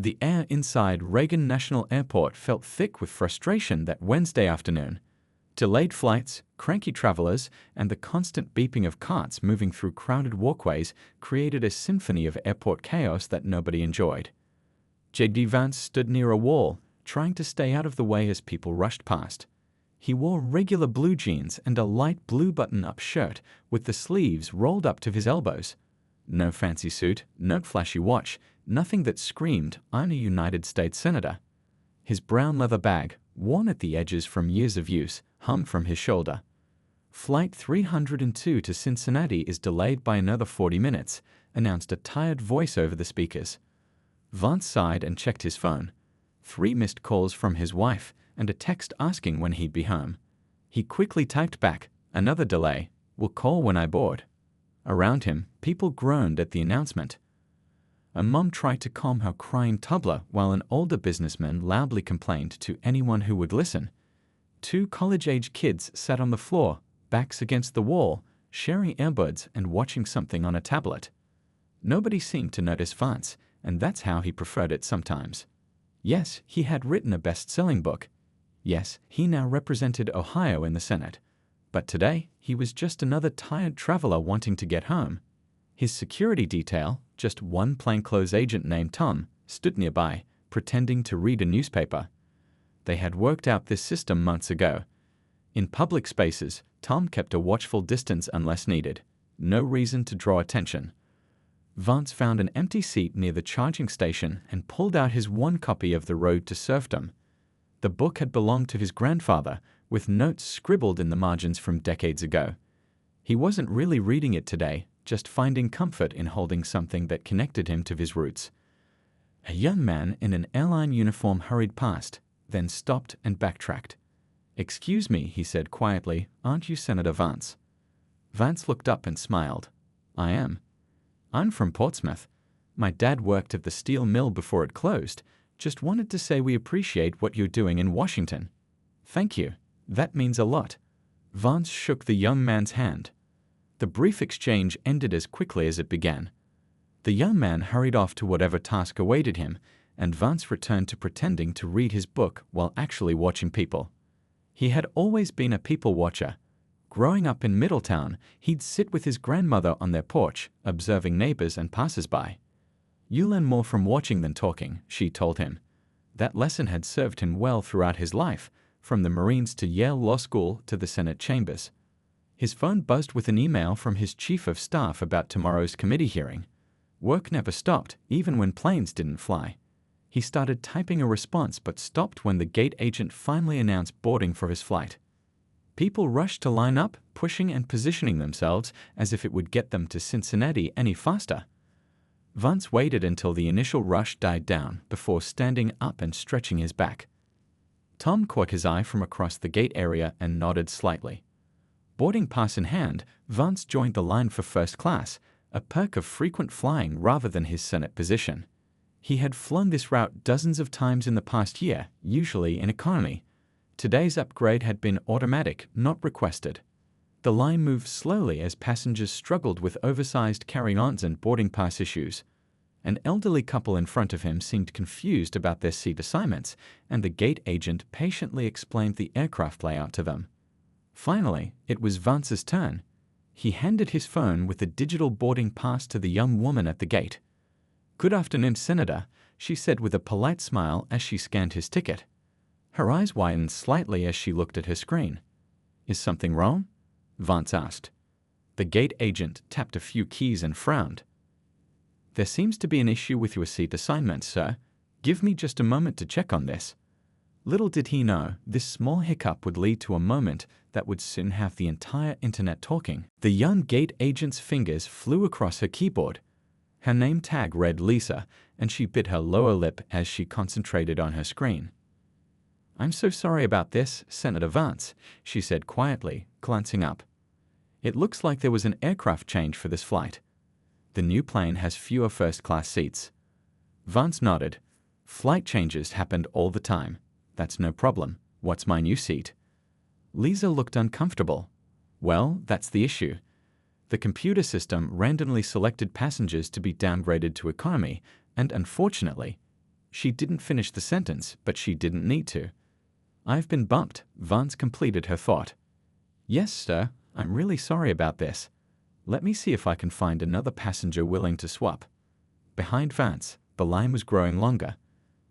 The air inside Reagan National Airport felt thick with frustration that Wednesday afternoon. Delayed flights, cranky travelers, and the constant beeping of carts moving through crowded walkways created a symphony of airport chaos that nobody enjoyed. J.D. Vance stood near a wall, trying to stay out of the way as people rushed past. He wore regular blue jeans and a light blue button-up shirt with the sleeves rolled up to his elbows. No fancy suit, no flashy watch, nothing that screamed, "I'm a United States Senator." His brown leather bag, worn at the edges from years of use, hung from his shoulder. Flight 302 to Cincinnati is delayed by another 40 minutes, announced a tired voice over the speakers. Vance sighed and checked his phone. 3 missed calls from his wife and a text asking when he'd be home. He quickly typed back, "Another delay. Will call when I board." Around him, people groaned at the announcement. A mom tried to calm her crying toddler while an older businessman loudly complained to anyone who would listen. 2 college-age kids sat on the floor, backs against the wall, sharing earbuds and watching something on a tablet. Nobody seemed to notice Vance, and that's how he preferred it sometimes. Yes, he had written a best-selling book. Yes, he now represented Ohio in the Senate. But today, he was just another tired traveler wanting to get home. His security detail, just one plainclothes agent named Tom, stood nearby, pretending to read a newspaper. They had worked out this system months ago. In public spaces, Tom kept a watchful distance unless needed. No reason to draw attention. Vance found an empty seat near the charging station and pulled out his one copy of The Road to Serfdom. The book had belonged to his grandfather, with notes scribbled in the margins from decades ago. He wasn't really reading it today, just finding comfort in holding something that connected him to his roots. A young man in an airline uniform hurried past, then stopped and backtracked. "Excuse me," he said quietly, "aren't you Senator Vance?" Vance looked up and smiled. "I am. I'm from Portsmouth. My dad worked at the steel mill before it closed. Just wanted to say we appreciate what you're doing in Washington." "Thank you. That means a lot." Vance shook the young man's hand. The brief exchange ended as quickly as it began. The young man hurried off to whatever task awaited him, and Vance returned to pretending to read his book while actually watching people. He had always been a people watcher. Growing up in Middletown, he'd sit with his grandmother on their porch, observing neighbors and passers-by. "You learn more from watching than talking," she told him. That lesson had served him well throughout his life, from the Marines to Yale Law School to the Senate chambers. His phone buzzed with an email from his chief of staff about tomorrow's committee hearing. Work never stopped, even when planes didn't fly. He started typing a response but stopped when the gate agent finally announced boarding for his flight. People rushed to line up, pushing and positioning themselves as if it would get them to Cincinnati any faster. Vance waited until the initial rush died down before standing up and stretching his back. Tom caught his eye from across the gate area and nodded slightly. Boarding pass in hand, Vance joined the line for first class, a perk of frequent flying rather than his Senate position. He had flown this route dozens of times in the past year, usually in economy. Today's upgrade had been automatic, not requested. The line moved slowly as passengers struggled with oversized carry-ons and boarding pass issues. An elderly couple in front of him seemed confused about their seat assignments, and the gate agent patiently explained the aircraft layout to them. Finally, it was Vance's turn. He handed his phone with a digital boarding pass to the young woman at the gate. "Good afternoon, Senator," she said with a polite smile as she scanned his ticket. Her eyes widened slightly as she looked at her screen. "Is something wrong?" Vance asked. The gate agent tapped a few keys and frowned. "There seems to be an issue with your seat assignment, sir. Give me just a moment to check on this." Little did he know, this small hiccup would lead to a moment that would soon have the entire internet talking. The young gate agent's fingers flew across her keyboard. Her name tag read Lisa, and she bit her lower lip as she concentrated on her screen. "I'm so sorry about this, Senator Vance," she said quietly, glancing up. "It looks like there was an aircraft change for this flight. The new plane has fewer first-class seats." Vance nodded. "Flight changes happened all the time. That's no problem. What's my new seat?" Lisa looked uncomfortable. "Well, that's the issue. The computer system randomly selected passengers to be downgraded to economy, and unfortunately, She didn't finish the sentence, but she didn't need to. I've been bumped, Vance completed her thought. Yes, sir, I'm really sorry about this. Let me see if I can find another passenger willing to swap. Behind Vance, the line was growing longer.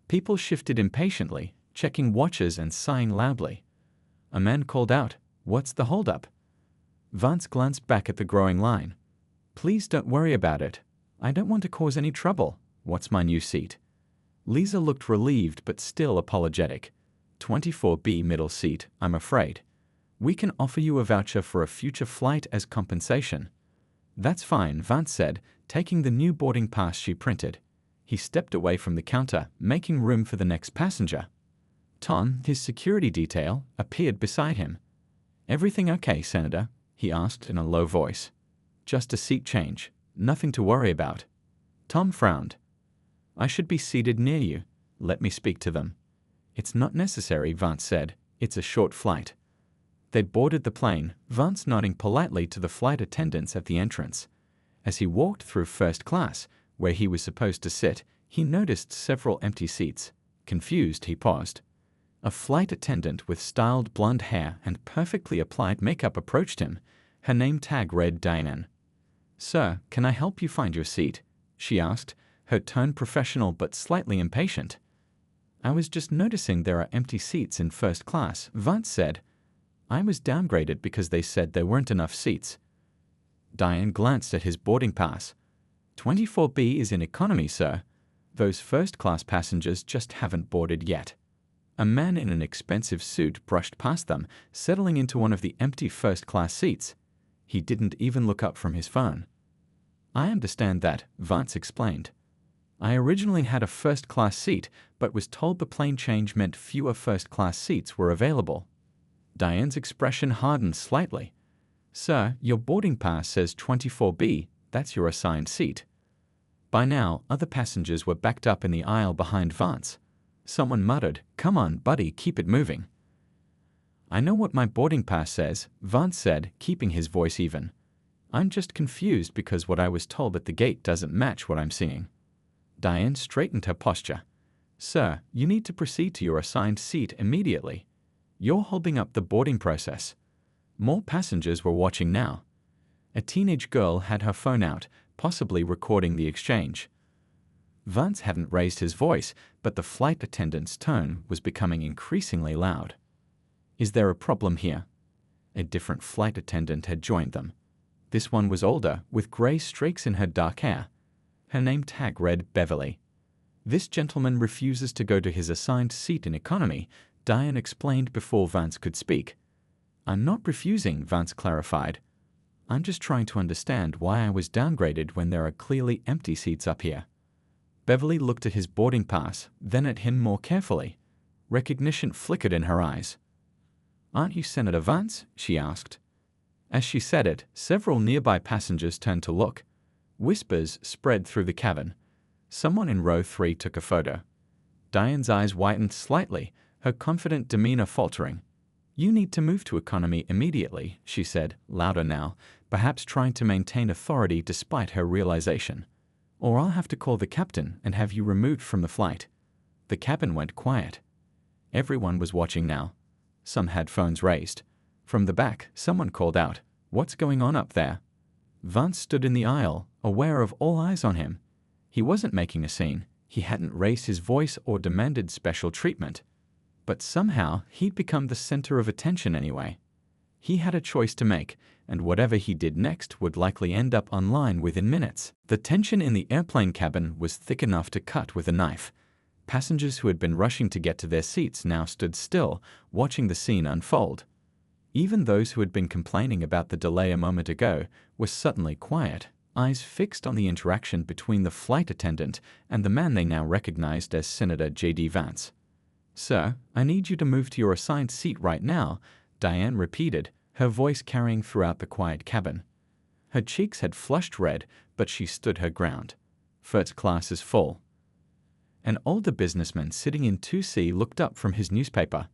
People shifted impatiently, checking watches and sighing loudly. A man called out, "What's the holdup?" Vance glanced back at the growing line. "Please don't worry about it. I don't want to cause any trouble. What's my new seat?" Lisa looked relieved but still apologetic. 24B middle seat, I'm afraid. We can offer you a voucher for a future flight as compensation. That's fine, Vance said, taking the new boarding pass she printed. He stepped away from the counter, making room for the next passenger. Tom, his security detail, appeared beside him. "Everything okay, Senator?" he asked in a low voice. "Just a seat change. Nothing to worry about." Tom frowned. "I should be seated near you. Let me speak to them." "It's not necessary," Vance said. "It's a short flight." They'd boarded the plane, Vance nodding politely to the flight attendants at the entrance. As he walked through first class, where he was supposed to sit, he noticed several empty seats. Confused, he paused. A flight attendant with styled blonde hair and perfectly applied makeup approached him. Her name tag read Diane. "Sir, can I help you find your seat?" she asked, her tone professional but slightly impatient. "I was just noticing there are empty seats in first class," Vance said. "I was downgraded because they said there weren't enough seats." Diane glanced at his boarding pass. 24B is in economy, sir. Those first-class passengers just haven't boarded yet." A man in an expensive suit brushed past them, settling into one of the empty first-class seats. He didn't even look up from his phone. "I understand that," Vance explained. "I originally had a first-class seat, but was told the plane change meant fewer first-class seats were available." Diane's expression hardened slightly. "Sir, your boarding pass says 24B. That's your assigned seat." By now, other passengers were backed up in the aisle behind Vance. Someone muttered, "Come on, buddy, keep it moving." "I know what my boarding pass says," Vance said, keeping his voice even. "I'm just confused because what I was told at the gate doesn't match what I'm seeing." Diane straightened her posture. "Sir, you need to proceed to your assigned seat immediately. You're holding up the boarding process." More passengers were watching now. A teenage girl had her phone out, possibly recording the exchange. Vance hadn't raised his voice, but the flight attendant's tone was becoming increasingly loud. "Is there a problem here?" A different flight attendant had joined them. This one was older, with gray streaks in her dark hair. Her name tag read Beverly. "This gentleman refuses to go to his assigned seat in economy," Diane explained before Vance could speak. "I'm not refusing," Vance clarified. "I'm just trying to understand why I was downgraded when there are clearly empty seats up here." Beverly looked at his boarding pass, then at him more carefully. Recognition flickered in her eyes. "Aren't you Senator Vance?" she asked. As she said it, several nearby passengers turned to look. Whispers spread through the cabin. Someone in row 3 took a photo. Diane's eyes whitened slightly, her confident demeanor faltering. "You need to move to economy immediately," she said, louder now, perhaps trying to maintain authority despite her realization. "Or I'll have to call the captain and have you removed from the flight." The cabin went quiet. Everyone was watching now. Some had phones raised. From the back, someone called out, "What's going on up there?" Vance stood in the aisle, aware of all eyes on him. He wasn't making a scene. He hadn't raised his voice or demanded special treatment. But somehow, he'd become the center of attention anyway. He had a choice to make, and whatever he did next would likely end up online within minutes. The tension in the airplane cabin was thick enough to cut with a knife. Passengers who had been rushing to get to their seats now stood still, watching the scene unfold. Even those who had been complaining about the delay a moment ago were suddenly quiet, eyes fixed on the interaction between the flight attendant and the man they now recognized as Senator J.D. Vance. "Sir, I need you to move to your assigned seat right now," Diane repeated, her voice carrying throughout the quiet cabin. Her cheeks had flushed red, but she stood her ground. "First class is full." An older businessman sitting in 2C looked up from his newspaper.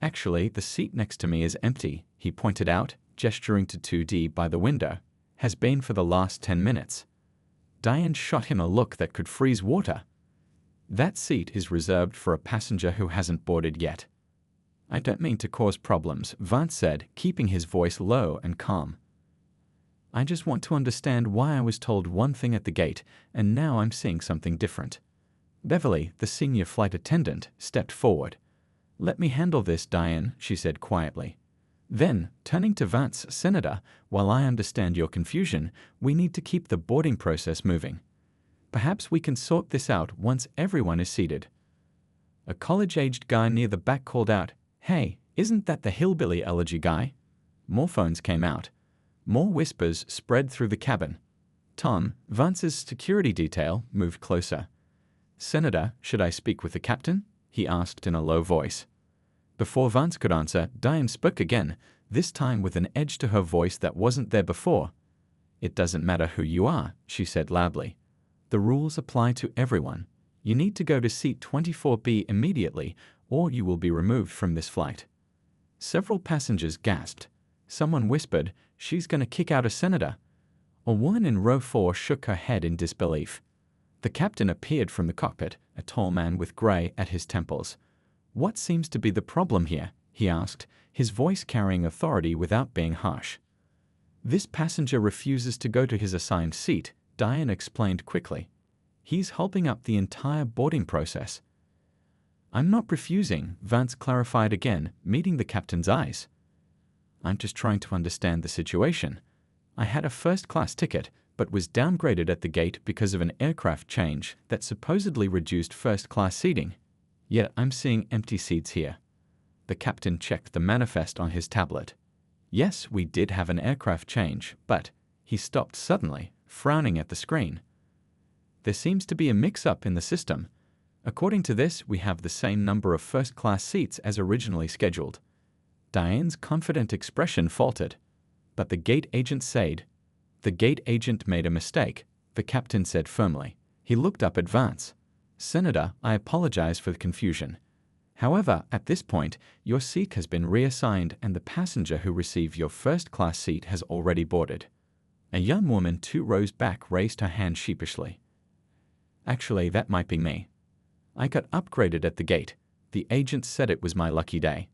"Actually, the seat next to me is empty," he pointed out, gesturing to 2D by the window. "Has been for the last 10 minutes. Diane shot him a look that could freeze water. That seat is reserved for a passenger who hasn't boarded yet. I don't mean to cause problems, Vance said, keeping his voice low and calm. I just want to understand why I was told one thing at the gate, and now I'm seeing something different. Beverly, the senior flight attendant, stepped forward. Let me handle this, Diane, she said quietly. Then, turning to Vance, Senator, while I understand your confusion, we need to keep the boarding process moving. Perhaps we can sort this out once everyone is seated. A college-aged guy near the back called out, Hey, isn't that the hillbilly elegy guy? More phones came out. More whispers spread through the cabin. Tom, Vance's security detail, moved closer. Senator, should I speak with the captain? He asked in a low voice. Before Vance could answer, Diane spoke again, this time with an edge to her voice that wasn't there before. It doesn't matter who you are, she said loudly. The rules apply to everyone. You need to go to seat 24B immediately, or you will be removed from this flight. Several passengers gasped. Someone whispered, She's going to kick out a senator. A woman in row 4 shook her head in disbelief. The captain appeared from the cockpit, a tall man with gray at his temples. What seems to be the problem here? He asked, his voice carrying authority without being harsh. This passenger refuses to go to his assigned seat, Diane explained quickly. He's holding up the entire boarding process. I'm not refusing, Vance clarified again, meeting the captain's eyes. I'm just trying to understand the situation. I had a first-class ticket, but was downgraded at the gate because of an aircraft change that supposedly reduced first-class seating. Yet I'm seeing empty seats here. The captain checked the manifest on his tablet. Yes, we did have an aircraft change, but he stopped suddenly, frowning at the screen. There seems to be a mix-up in the system. According to this, we have the same number of first-class seats as originally scheduled. Diane's confident expression faltered. But the gate agent said, The gate agent made a mistake, the captain said firmly. He looked up at Vance. Senator, I apologize for the confusion. However, at this point, your seat has been reassigned and the passenger who received your first-class seat has already boarded. A young woman 2 rows back raised her hand sheepishly. Actually, that might be me. I got upgraded at the gate. The agent said it was my lucky day.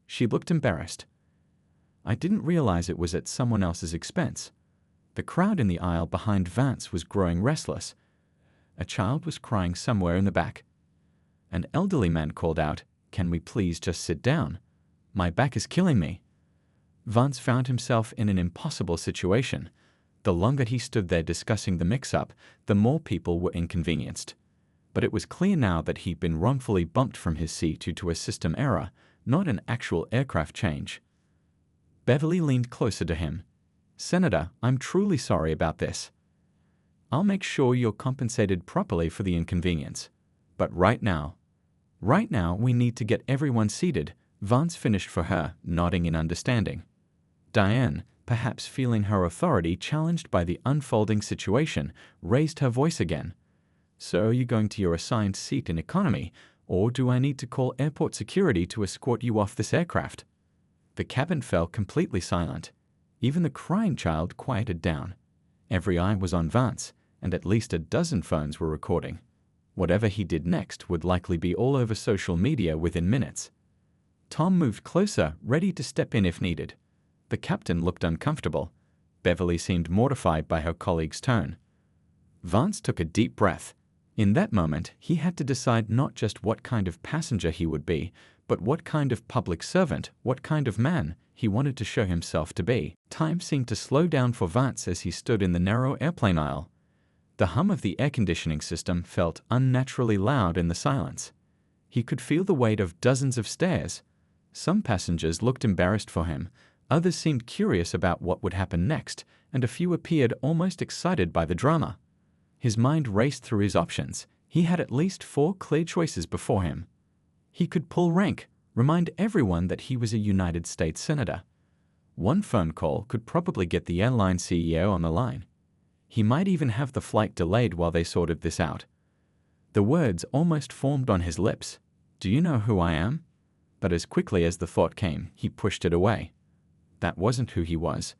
She looked embarrassed. I didn't realize it was at someone else's expense. The crowd in the aisle behind Vance was growing restless. A child was crying somewhere in the back. An elderly man called out, Can we please just sit down? My back is killing me. Vance found himself in an impossible situation. The longer he stood there discussing the mix-up, the more people were inconvenienced. But it was clear now that he'd been wrongfully bumped from his seat due to a system error, not an actual aircraft change. Beverly leaned closer to him. Senator, I'm truly sorry about this. I'll make sure you're compensated properly for the inconvenience. But right now we need to get everyone seated, Vance finished for her, nodding in understanding. Diane, perhaps feeling her authority challenged by the unfolding situation, raised her voice again. So are you going to your assigned seat in economy, or do I need to call airport security to escort you off this aircraft? The cabin fell completely silent. Even the crying child quieted down. Every eye was on Vance, and at least a dozen phones were recording. Whatever he did next would likely be all over social media within minutes. Tom moved closer, ready to step in if needed. The captain looked uncomfortable. Beverly seemed mortified by her colleague's tone. Vance took a deep breath. In that moment, he had to decide not just what kind of passenger he would be, but what kind of public servant, what kind of man he wanted to show himself to be. Time seemed to slow down for Vance as he stood in the narrow airplane aisle. The hum of the air conditioning system felt unnaturally loud in the silence. He could feel the weight of dozens of stares. Some passengers looked embarrassed for him, others seemed curious about what would happen next, and a few appeared almost excited by the drama. His mind raced through his options. He had at least 4 clear choices before him. He could pull rank, remind everyone that he was a United States Senator. One phone call could probably get the airline CEO on the line. He might even have the flight delayed while they sorted this out. The words almost formed on his lips. Do you know who I am? But as quickly as the thought came, he pushed it away. That wasn't who he was.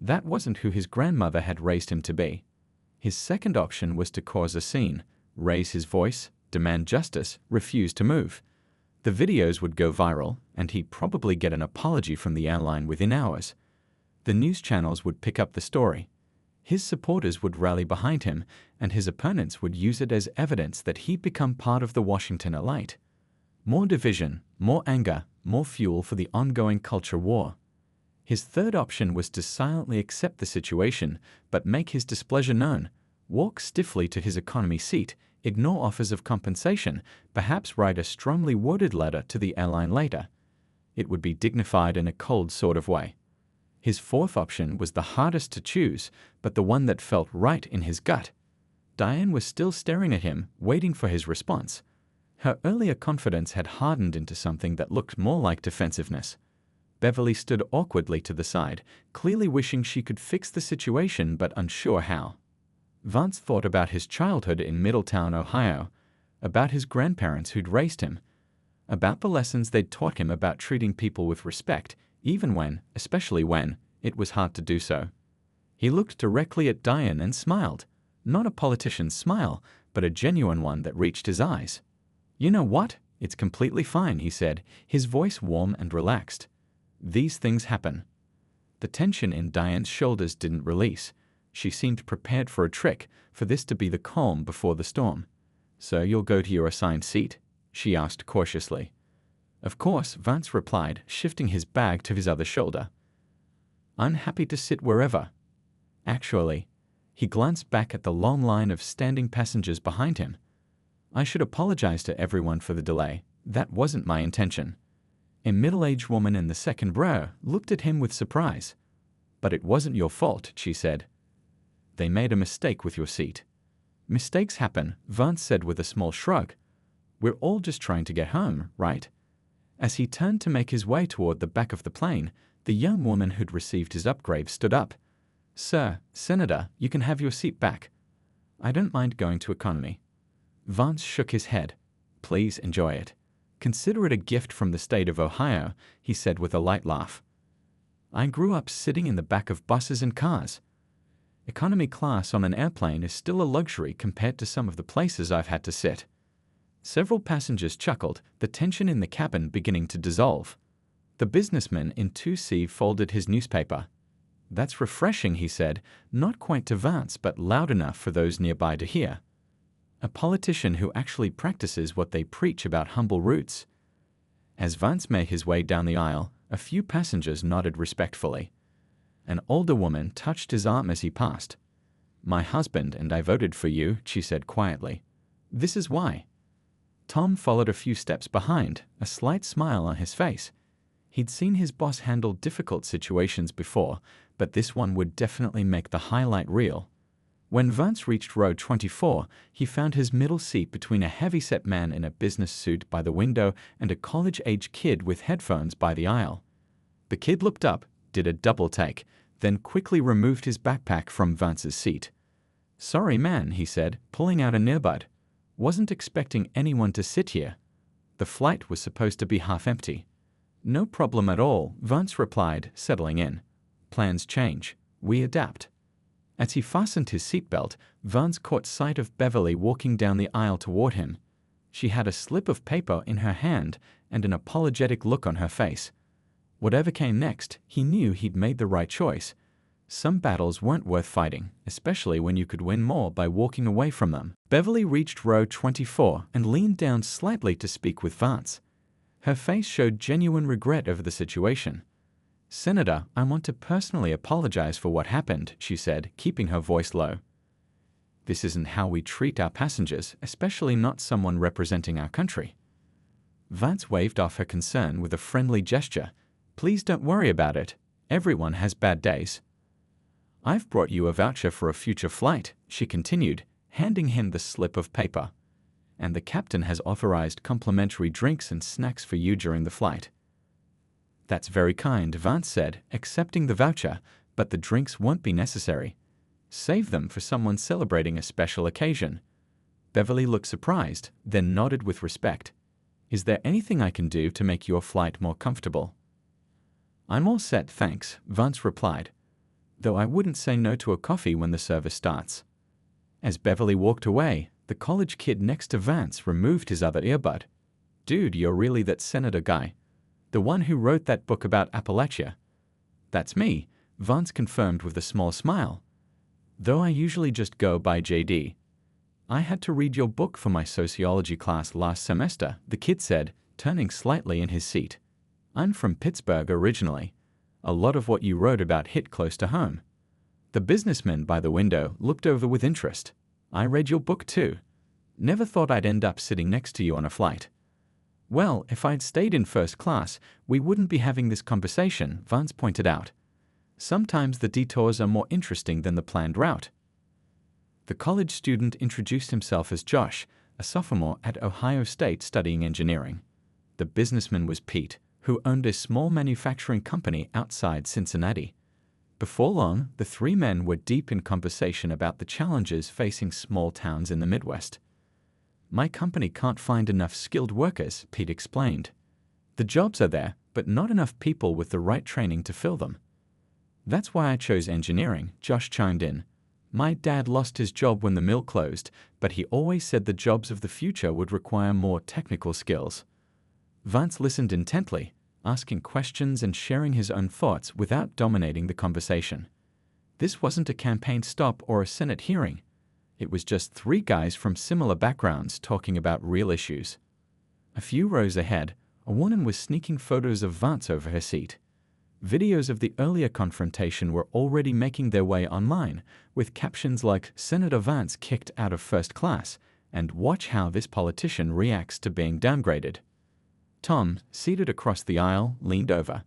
That wasn't who his grandmother had raised him to be. His second option was to cause a scene, raise his voice, demand justice, refused to move. The videos would go viral, and he'd probably get an apology from the airline within hours. The news channels would pick up the story. His supporters would rally behind him, and his opponents would use it as evidence that he'd become part of the Washington elite. More division, more anger, more fuel for the ongoing culture war. His third option was to silently accept the situation, but make his displeasure known, walk stiffly to his economy seat, ignore offers of compensation, perhaps write a strongly worded letter to the airline later. It would be dignified in a cold sort of way. His fourth option was the hardest to choose, but the one that felt right in his gut. Diane was still staring at him, waiting for his response. Her earlier confidence had hardened into something that looked more like defensiveness. Beverly stood awkwardly to the side, clearly wishing she could fix the situation but unsure how. Vance thought about his childhood in Middletown, Ohio, about his grandparents who'd raised him, about the lessons they'd taught him about treating people with respect, even when, especially when, it was hard to do so. He looked directly at Diane and smiled, not a politician's smile, but a genuine one that reached his eyes. "You know what? It's completely fine," he said, his voice warm and relaxed. "These things happen." The tension in Diane's shoulders didn't release. She seemed prepared for a trick, for this to be the calm before the storm. "So you'll go to your assigned seat?" she asked cautiously. "Of course," Vance replied, shifting his bag to his other shoulder. "I'm happy to sit wherever." Actually, he glanced back at the long line of standing passengers behind him. "I should apologize to everyone for the delay. That wasn't my intention." A middle-aged woman in the second row looked at him with surprise. "But it wasn't your fault," she said. "They made a mistake with your seat." "Mistakes happen," Vance said with a small shrug. "We're all just trying to get home, right?" As he turned to make his way toward the back of the plane, the young woman who'd received his upgrade stood up. "Sir, Senator, you can have your seat back." "I don't mind going to economy." Vance shook his head. "Please enjoy it. Consider it a gift from the state of Ohio," he said with a light laugh. "I grew up sitting in the back of buses and cars. Economy class on an airplane is still a luxury compared to some of the places I've had to sit." Several passengers chuckled, the tension in the cabin beginning to dissolve. The businessman in 2C folded his newspaper. "That's refreshing," he said, not quite to Vance but loud enough for those nearby to hear. "A politician who actually practices what they preach about humble roots." As Vance made his way down the aisle, a few passengers nodded respectfully. An older woman touched his arm as he passed. "My husband and I voted for you," she said quietly. "This is why." Tom followed a few steps behind, a slight smile on his face. He'd seen his boss handle difficult situations before, but this one would definitely make the highlight reel. When Vance reached row 24, he found his middle seat between a heavy-set man in a business suit by the window and a college-age kid with headphones by the aisle. The kid looked up, did a double take, then quickly removed his backpack from Vance's seat. "Sorry, man," he said, pulling out a earbud. "Wasn't expecting anyone to sit here. The flight was supposed to be half empty." "No problem at all," Vance replied, settling in. "Plans change. We adapt." As he fastened his seatbelt, Vance caught sight of Beverly walking down the aisle toward him. She had a slip of paper in her hand and an apologetic look on her face. Whatever came next, he knew he'd made the right choice. Some battles weren't worth fighting, especially when you could win more by walking away from them. Beverly reached row 24 and leaned down slightly to speak with Vance. Her face showed genuine regret over the situation. "Senator, I want to personally apologize for what happened," she said, keeping her voice low. "This isn't how we treat our passengers, especially not someone representing our country." Vance waved off her concern with a friendly gesture. "Please don't worry about it. Everyone has bad days." "I've brought you a voucher for a future flight," she continued, handing him the slip of paper. "And the captain has authorized complimentary drinks and snacks for you during the flight." "That's very kind," Vance said, accepting the voucher, "but the drinks won't be necessary. Save them for someone celebrating a special occasion." Beverly looked surprised, then nodded with respect. "Is there anything I can do to make your flight more comfortable?" "I'm all set, thanks," Vance replied. "Though I wouldn't say no to a coffee when the service starts." As Beverly walked away, The college kid next to Vance removed his other earbud. "Dude, you're really that senator guy? The one who wrote that book about Appalachia?" "That's me," Vance confirmed with a small smile. "Though I usually just go by JD. I had to read your book for my sociology class last semester," the kid said, turning slightly in his seat. "I'm from Pittsburgh originally. A lot of what you wrote about hit close to home." The businessman by the window looked over with interest. "I read your book too. Never thought I'd end up sitting next to you on a flight." "Well, if I'd stayed in first class, we wouldn't be having this conversation," Vance pointed out. "Sometimes the detours are more interesting than the planned route." The college student introduced himself as Josh, a sophomore at Ohio State studying engineering. The businessman was Pete, who owned a small manufacturing company outside Cincinnati. Before long, the three men were deep in conversation about the challenges facing small towns in the Midwest. "My company can't find enough skilled workers," Pete explained. "The jobs are there, but not enough people with the right training to fill them." "That's why I chose engineering," Josh chimed in. "My dad lost his job when the mill closed, but he always said the jobs of the future would require more technical skills." Vance listened intently, asking questions and sharing his own thoughts without dominating the conversation. This wasn't a campaign stop or a Senate hearing. It was just three guys from similar backgrounds talking about real issues. A few rows ahead, a woman was sneaking photos of Vance over her seat. Videos of the earlier confrontation were already making their way online, with captions like "Senator Vance kicked out of first class" and "Watch how this politician reacts to being downgraded." Tom, seated across the aisle, leaned over.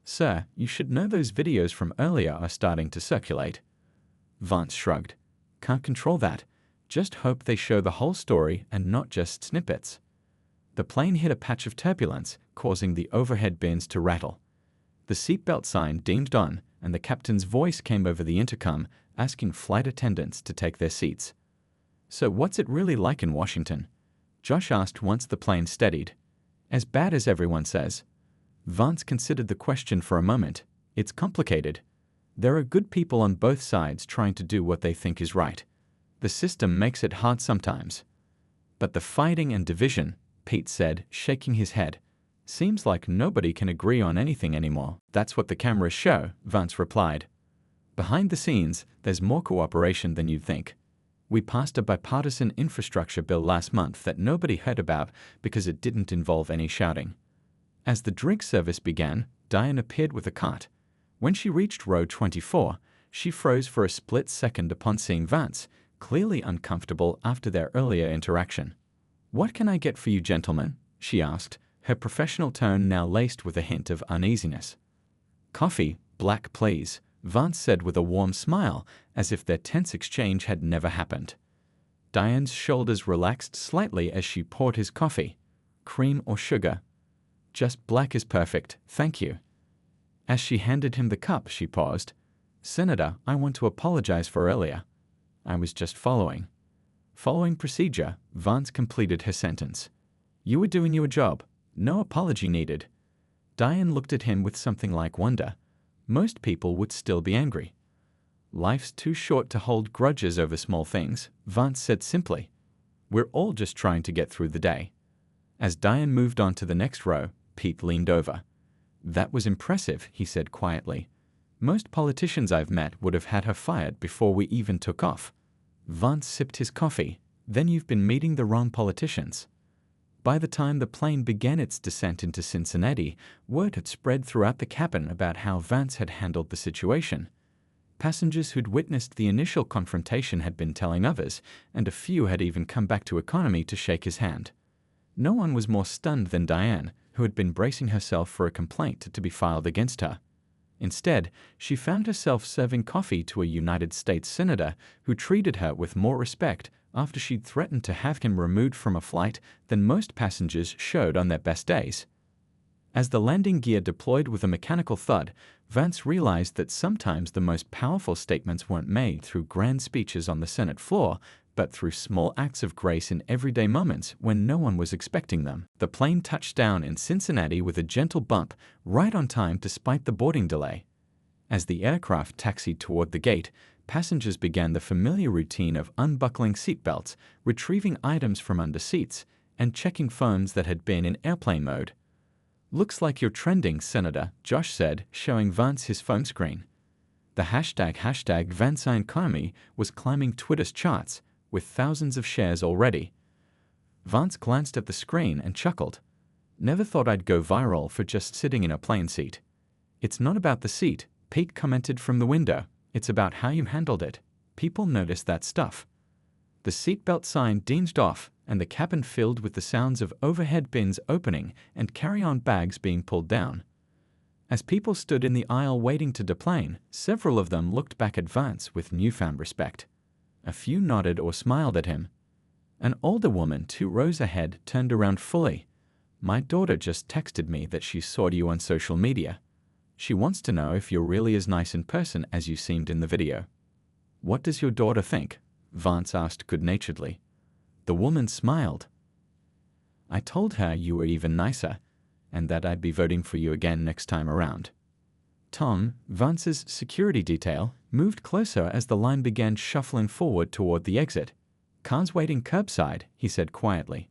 "Sir, you should know those videos from earlier are starting to circulate." Vance shrugged. "Can't control that. Just hope they show the whole story and not just snippets." The plane hit a patch of turbulence, causing the overhead bins to rattle. The seatbelt sign dinged on, and the captain's voice came over the intercom, asking flight attendants to take their seats. "So what's it really like in Washington?" Josh asked once the plane steadied. "As bad as everyone says." Vance considered the question for a moment. "It's complicated. There are good people on both sides trying to do what they think is right. The system makes it hard sometimes. But the fighting and division," Pete said, shaking his head. "Seems like nobody can agree on anything anymore." "That's what the cameras show," Vance replied. "Behind the scenes, there's more cooperation than you'd think. We passed a bipartisan infrastructure bill last month that nobody heard about because it didn't involve any shouting." As the drink service began, Diane appeared with a cart. When she reached row 24, she froze for a split second upon seeing Vance, clearly uncomfortable after their earlier interaction. "What can I get for you gentlemen?" she asked, her professional tone now laced with a hint of uneasiness. "Coffee, black please," Vance said with a warm smile, as if their tense exchange had never happened. Diane's shoulders relaxed slightly as she poured his coffee. "Cream or sugar?" "Just black is perfect, thank you." As she handed him the cup, she paused. "Senator, I want to apologize for earlier. I was just following." "Following procedure," Vance completed her sentence. "You were doing your job. No apology needed." Diane looked at him with something like wonder. Most people would still be angry. "Life's too short to hold grudges over small things," Vance said simply. "We're all just trying to get through the day." As Diane moved on to the next row, Pete leaned over. "That was impressive," he said quietly. "Most politicians I've met would have had her fired before we even took off." Vance sipped his coffee. "Then you've been meeting the wrong politicians." By the time the plane began its descent into Cincinnati, word had spread throughout the cabin about how Vance had handled the situation. Passengers who'd witnessed the initial confrontation had been telling others, and a few had even come back to economy to shake his hand. No one was more stunned than Diane, who had been bracing herself for a complaint to be filed against her. Instead, she found herself serving coffee to a United States senator who treated her with more respect after she'd threatened to have him removed from a flight than most passengers showed on their best days. As the landing gear deployed with a mechanical thud, Vance realized that sometimes the most powerful statements weren't made through grand speeches on the Senate floor, but through small acts of grace in everyday moments when no one was expecting them. The plane touched down in Cincinnati with a gentle bump, right on time despite the boarding delay. As the aircraft taxied toward the gate, passengers began the familiar routine of unbuckling seatbelts, retrieving items from under seats, and checking phones that had been in airplane mode. "Looks like you're trending, Senator," Josh said, showing Vance his phone screen. The hashtag #VanceEconomy was climbing Twitter's charts, with thousands of shares already. Vance glanced at the screen and chuckled. "Never thought I'd go viral for just sitting in a plane seat." "It's not about the seat," Pete commented from the window. "It's about how you handled it. People notice that stuff." The seatbelt sign dinged off, and the cabin filled with the sounds of overhead bins opening and carry-on bags being pulled down. As people stood in the aisle waiting to deplane, several of them looked back at Vance with newfound respect. A few nodded or smiled at him. An older woman 2 rows ahead turned around fully. "My daughter just texted me that she saw you on social media. She wants to know if you're really as nice in person as you seemed in the video." "What does your daughter think?" Vance asked good-naturedly. The woman smiled. "I told her you were even nicer, and that I'd be voting for you again next time around." Tom, Vance's security detail, moved closer as the line began shuffling forward toward the exit. "Cars waiting curbside," he said quietly.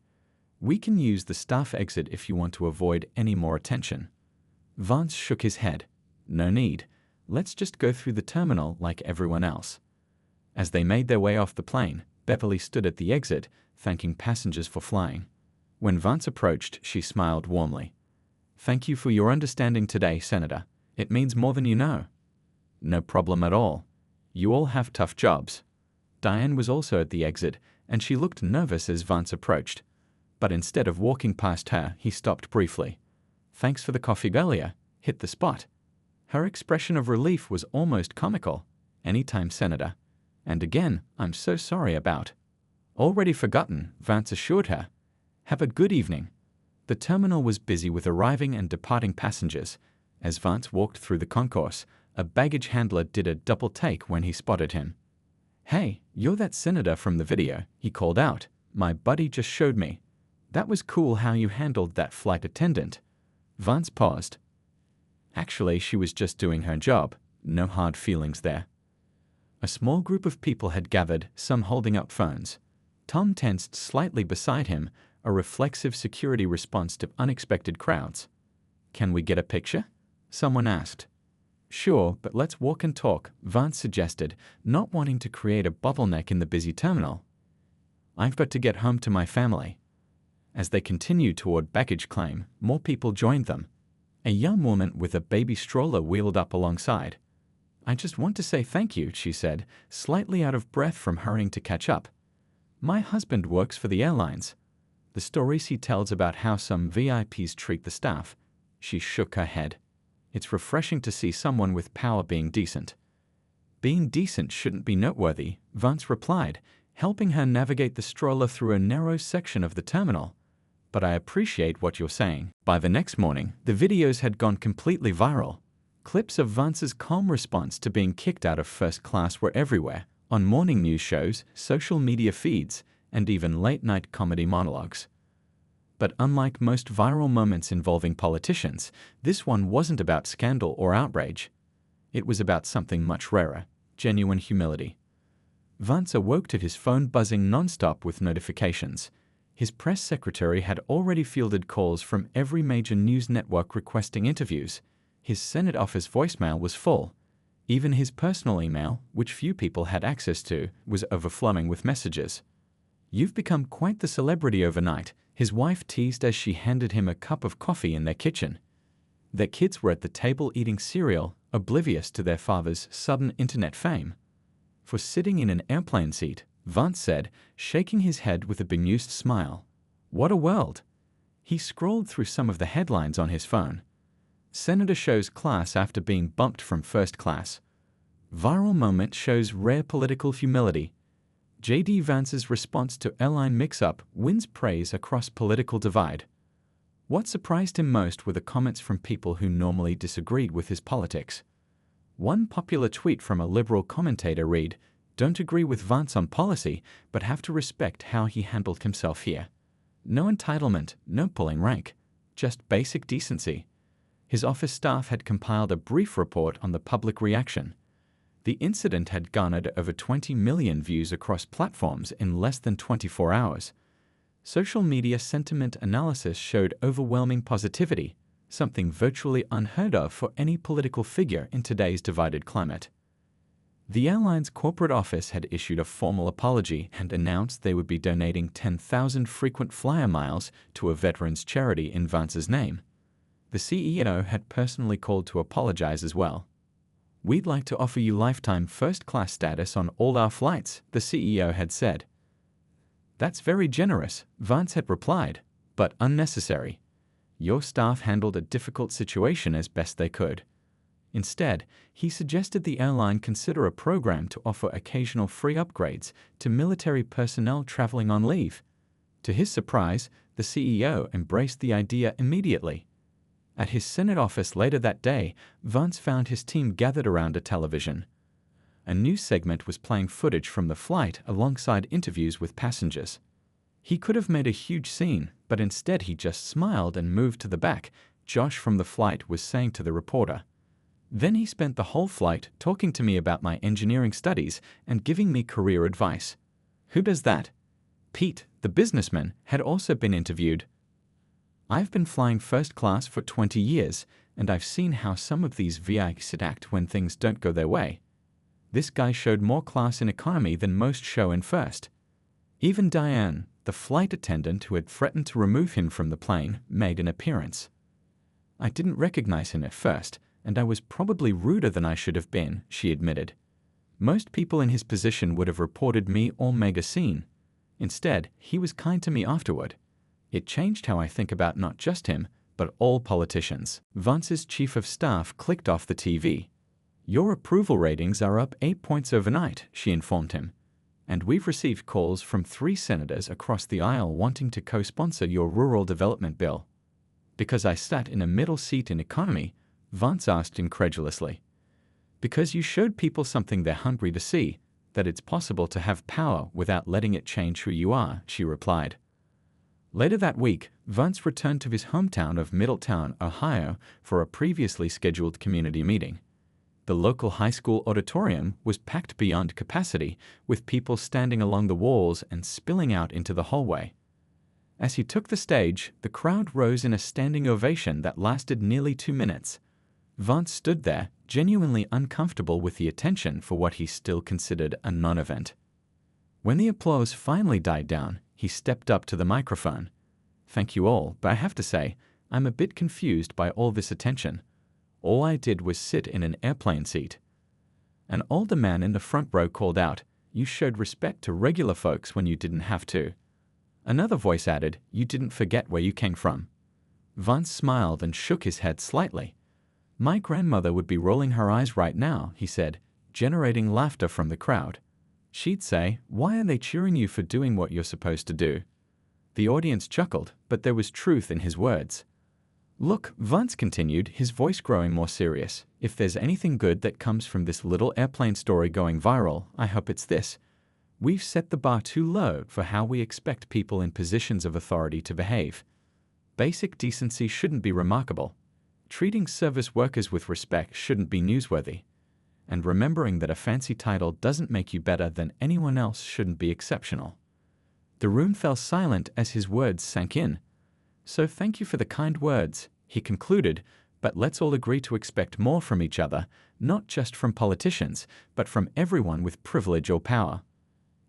"We can use the staff exit if you want to avoid any more attention." Vance shook his head. "No need. Let's just go through the terminal like everyone else." As they made their way off the plane, Beverly stood at the exit, thanking passengers for flying. When Vance approached, she smiled warmly. "Thank you for your understanding today, Senator. It means more than you know." "No problem at all. You all have tough jobs." Diane was also at the exit, and she looked nervous as Vance approached. But instead of walking past her, he stopped briefly. "Thanks for the coffee earlier. Hit the spot." Her expression of relief was almost comical. "Anytime, Senator. And again, I'm so sorry about." "Already forgotten," Vance assured her. "Have a good evening." The terminal was busy with arriving and departing passengers. As Vance walked through the concourse, a baggage handler did a double take when he spotted him. "Hey, you're that senator from the video," he called out. "My buddy just showed me. That was cool how you handled that flight attendant." Vance paused. Actually, she was just doing her job. No hard feelings there. A small group of people had gathered, some holding up phones. Tom tensed slightly beside him, a reflexive security response to unexpected crowds. "Can we get a picture?" someone asked. "Sure, but let's walk and talk," Vance suggested, not wanting to create a bottleneck in the busy terminal. "I've got to get home to my family." As they continued toward baggage claim, more people joined them. A young woman with a baby stroller wheeled up alongside. "I just want to say thank you," she said, slightly out of breath from hurrying to catch up. "My husband works for the airlines." The stories he tells about how some VIPs treat the staff. She shook her head. "It's refreshing to see someone with power being decent." "Being decent shouldn't be noteworthy," Vance replied, helping her navigate the stroller through a narrow section of the terminal. "But I appreciate what you're saying." By the next morning, the videos had gone completely viral. Clips of Vance's calm response to being kicked out of first class were everywhere, on morning news shows, social media feeds, and even late-night comedy monologues. But unlike most viral moments involving politicians, this one wasn't about scandal or outrage. It was about something much rarer, genuine humility. Vance awoke to his phone buzzing non-stop with notifications. His press secretary had already fielded calls from every major news network requesting interviews. His Senate office voicemail was full. Even his personal email, which few people had access to, was overflowing with messages. "You've become quite the celebrity overnight," his wife teased as she handed him a cup of coffee in their kitchen. Their kids were at the table eating cereal, oblivious to their father's sudden internet fame. "For sitting in an airplane seat," Vance said, shaking his head with a bemused smile. "What a world!" He scrolled through some of the headlines on his phone. "Senator shows class after being bumped from first class." "Viral moment shows rare political humility." J.D. Vance's response to airline mix-up wins praise across political divide. What surprised him most were the comments from people who normally disagreed with his politics. One popular tweet from a liberal commentator read, "Don't agree with Vance on policy, but have to respect how he handled himself here. No entitlement, no pulling rank, just basic decency." His office staff had compiled a brief report on the public reaction. The incident had garnered over 20 million views across platforms in less than 24 hours. Social media sentiment analysis showed overwhelming positivity, something virtually unheard of for any political figure in today's divided climate. The airline's corporate office had issued a formal apology and announced they would be donating 10,000 frequent flyer miles to a veterans charity in Vance's name. The CEO had personally called to apologize as well. "We'd like to offer you lifetime first-class status on all our flights," the CEO had said. "That's very generous," Vance had replied, "but unnecessary. Your staff handled a difficult situation as best they could." Instead, he suggested the airline consider a program to offer occasional free upgrades to military personnel traveling on leave. To his surprise, the CEO embraced the idea immediately. At his Senate office later that day, Vance found his team gathered around a television. A news segment was playing footage from the flight alongside interviews with passengers. He could have made a huge scene, but instead he just smiled and moved to the back, Josh from the flight was saying to the reporter. "Then he spent the whole flight talking to me about my engineering studies and giving me career advice." Who does that? Pete, the businessman, had also been interviewed. "I've been flying first class for 20 years, and I've seen how some of these VIPs act when things don't go their way. This guy showed more class in economy than most show in first." Even Diane, the flight attendant who had threatened to remove him from the plane, made an appearance. "I didn't recognize him at first, and I was probably ruder than I should have been," she admitted. "Most people in his position would have reported me or made a scene. Instead, he was kind to me afterward. It changed how I think about not just him, but all politicians." Vance's chief of staff clicked off the TV. "Your approval ratings are up 8 points overnight," she informed him. "And we've received calls from 3 senators across the aisle wanting to co-sponsor your rural development bill." "Because I sat in a middle seat in economy?" Vance asked incredulously. "Because you showed people something they're hungry to see, that it's possible to have power without letting it change who you are," she replied. Later that week, Vance returned to his hometown of Middletown, Ohio, for a previously scheduled community meeting. The local high school auditorium was packed beyond capacity, with people standing along the walls and spilling out into the hallway. As he took the stage, the crowd rose in a standing ovation that lasted nearly 2 minutes. Vance stood there, genuinely uncomfortable with the attention for what he still considered a non-event. When the applause finally died down, he stepped up to the microphone. "Thank you all, but I have to say, I'm a bit confused by all this attention. All I did was sit in an airplane seat." An older man in the front row called out, "You showed respect to regular folks when you didn't have to." Another voice added, "You didn't forget where you came from." Vance smiled and shook his head slightly. "My grandmother would be rolling her eyes right now," he said, generating laughter from the crowd. "She'd say, 'Why are they cheering you for doing what you're supposed to do?'" The audience chuckled, but there was truth in his words. "Look," Vance continued, his voice growing more serious, "if there's anything good that comes from this little airplane story going viral, I hope it's this. We've set the bar too low for how we expect people in positions of authority to behave. Basic decency shouldn't be remarkable. Treating service workers with respect shouldn't be newsworthy. And remembering that a fancy title doesn't make you better than anyone else shouldn't be exceptional." The room fell silent as his words sank in. "So thank you for the kind words," he concluded, "but let's all agree to expect more from each other, not just from politicians, but from everyone with privilege or power.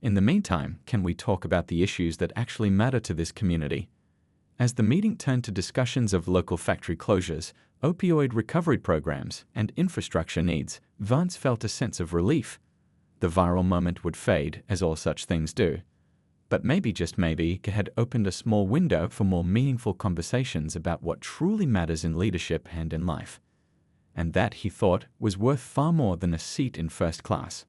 In the meantime, can we talk about the issues that actually matter to this community?" As the meeting turned to discussions of local factory closures, opioid recovery programs, and infrastructure needs, Vance felt a sense of relief. The viral moment would fade, as all such things do. But maybe, just maybe, it had opened a small window for more meaningful conversations about what truly matters in leadership and in life. And that, he thought, was worth far more than a seat in first class.